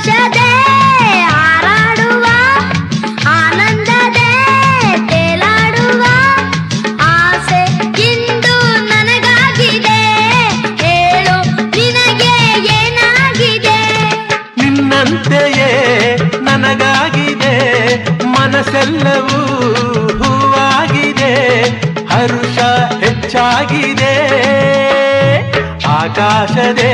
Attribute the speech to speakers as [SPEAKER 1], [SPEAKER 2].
[SPEAKER 1] ಆಕಾಶದೇ ಹಾರಾಡುವ ಆನಂದದೇ ತೇಲಾಡುವ ಆಸೆ ಇಂದು ನನಗಾಗಿದೆ ಹೇಳು ನಿನಗೆ ಏನಾಗಿದೆ
[SPEAKER 2] ನಿನ್ನಂತೆಯೇ ನನಗಾಗಿದೆ ಮನಸ್ಸೆಲ್ಲವೂ ಹೂವಾಗಿದೆ ಹರುಷ ಹೆಚ್ಚಾಗಿದೆ ಆಕಾಶದೇ